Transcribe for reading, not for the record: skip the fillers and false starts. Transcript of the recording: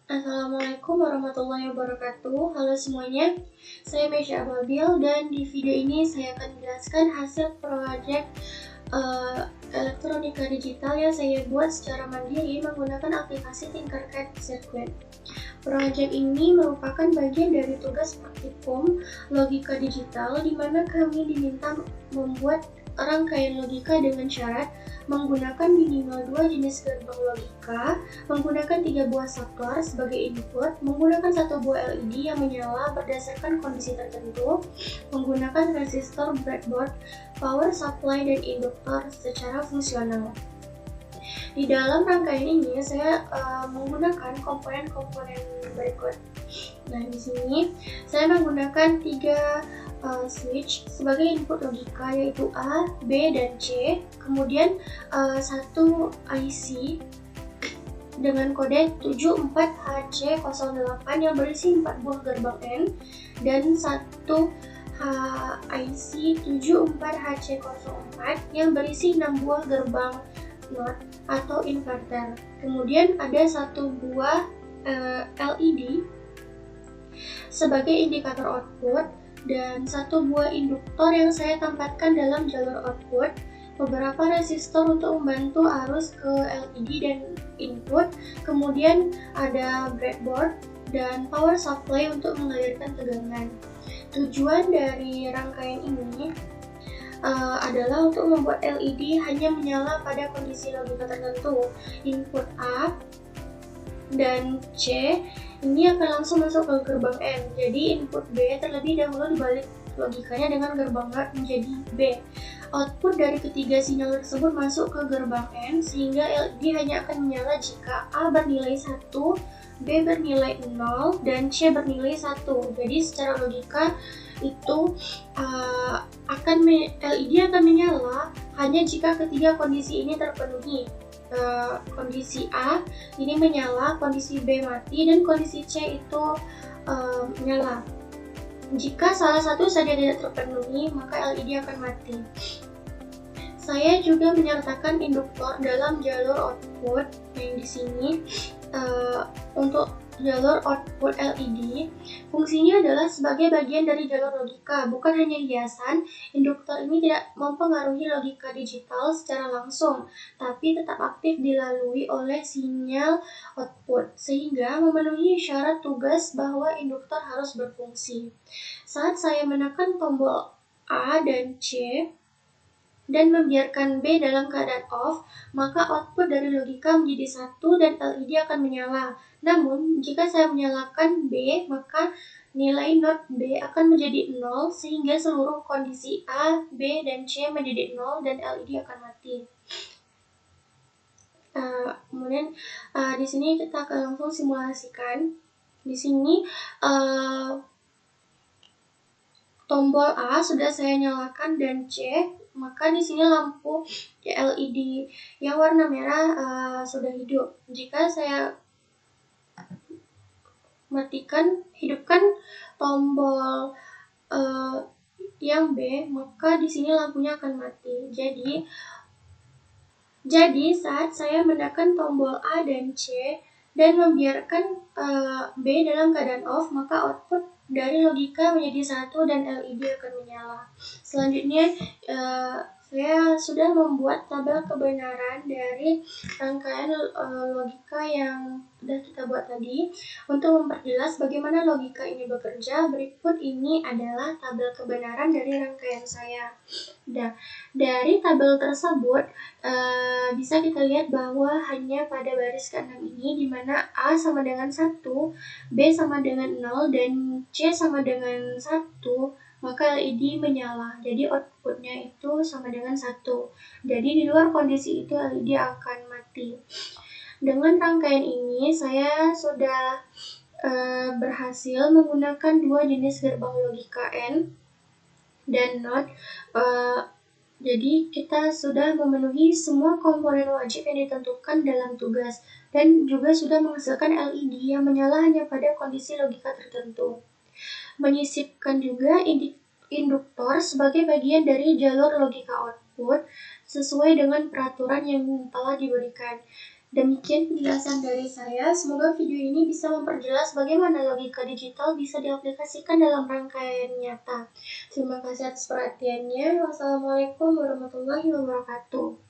Assalamualaikum warahmatullahi wabarakatuh. Halo semuanya, saya Mesya Ababil dan di video ini saya akan menjelaskan hasil proyek elektronika digital yang saya buat secara mandiri menggunakan aplikasi Tinkercad Circuit. Proyek ini merupakan bagian dari tugas praktikum logika digital di mana kami diminta membuat rangkaian logika dengan syarat menggunakan minimal 2 jenis gerbang logika, menggunakan 3 buah saklar sebagai input, menggunakan 1 buah LED yang menyala berdasarkan kondisi tertentu, menggunakan resistor breadboard, power supply, dan induktor secara fungsional. Di dalam rangkaian ini saya menggunakan komponen-komponen berikut. Nah, di sini saya menggunakan 3 switch sebagai input logika, yaitu A, B, dan C. Kemudian satu IC dengan kode 74HC08 yang berisi 4 buah gerbang N dan satu IC 74HC04 yang berisi 6 buah gerbang NOT atau inverter. Kemudian ada satu buah LED sebagai indikator output dan satu buah induktor yang saya tempatkan dalam jalur output, beberapa resistor untuk membantu arus ke LED dan input, kemudian ada breadboard dan power supply untuk mengalirkan tegangan. Tujuan dari rangkaian ini adalah untuk membuat LED hanya menyala pada kondisi logika tertentu. Input A dan C ini akan langsung masuk ke gerbang N. Jadi input B terlebih dahulu dibalik logikanya dengan gerbang A menjadi B. Output dari ketiga sinyal tersebut masuk ke gerbang N sehingga LED hanya akan menyala jika A bernilai 1, B bernilai 0, dan C bernilai 1. Jadi secara logika itu LED akan menyala hanya jika ketiga kondisi ini terpenuhi. Kondisi A ini menyala, kondisi B mati, dan kondisi C itu menyala. Jika salah satu saja tidak terpenuhi, maka LED akan mati. Saya juga menyertakan induktor dalam jalur output yang di sini. Untuk jalur output LED, fungsinya adalah sebagai bagian dari jalur logika, bukan hanya hiasan. Induktor ini tidak mempengaruhi logika digital secara langsung, tapi tetap aktif dilalui oleh sinyal output, sehingga memenuhi syarat tugas bahwa induktor harus berfungsi. Saat saya menekan tombol A dan C, dan membiarkan B dalam keadaan off, maka output dari logika menjadi 1 dan LED akan menyala. Namun, jika saya menyalakan B, maka nilai NOT B akan menjadi 0 sehingga seluruh kondisi A, B, dan C menjadi 0 dan LED akan mati. Kemudian di sini kita akan langsung simulasikan. Di sini tombol A sudah saya nyalakan dan C, maka di sini lampu LED yang warna merah sudah hidup. Jika saya hidupkan tombol yang B, maka di sini lampunya akan mati. Jadi saat saya menekan tombol A dan C dan membiarkan B dalam keadaan off, maka output dari logika menjadi 1 dan LED akan menyala. Selanjutnya saya sudah membuat tabel kebenaran dari rangkaian logika yang sudah kita buat tadi. Untuk memperjelas bagaimana logika ini bekerja, berikut ini adalah tabel kebenaran dari rangkaian saya. Nah, dari tabel tersebut bisa kita lihat bahwa hanya pada baris ke-6 ini, di mana A sama dengan 1, B sama dengan 0, dan C sama dengan 1, maka LED menyala. Jadi outputnya itu sama dengan 1. Jadi di luar kondisi itu LED akan mati. Dengan rangkaian ini saya sudah berhasil menggunakan 2 jenis gerbang logika N dan NOT. Jadi kita sudah memenuhi semua komponen wajib yang ditentukan dalam tugas dan juga sudah menghasilkan LED yang menyala hanya pada kondisi logika tertentu. Menyisipkan juga induktor sebagai bagian dari jalur logika output sesuai dengan peraturan yang telah diberikan. Demikian penjelasan dari saya. Semoga video ini bisa memperjelas bagaimana logika digital bisa diaplikasikan dalam rangkaian nyata. Terima kasih atas perhatiannya. Wassalamualaikum warahmatullahi wabarakatuh.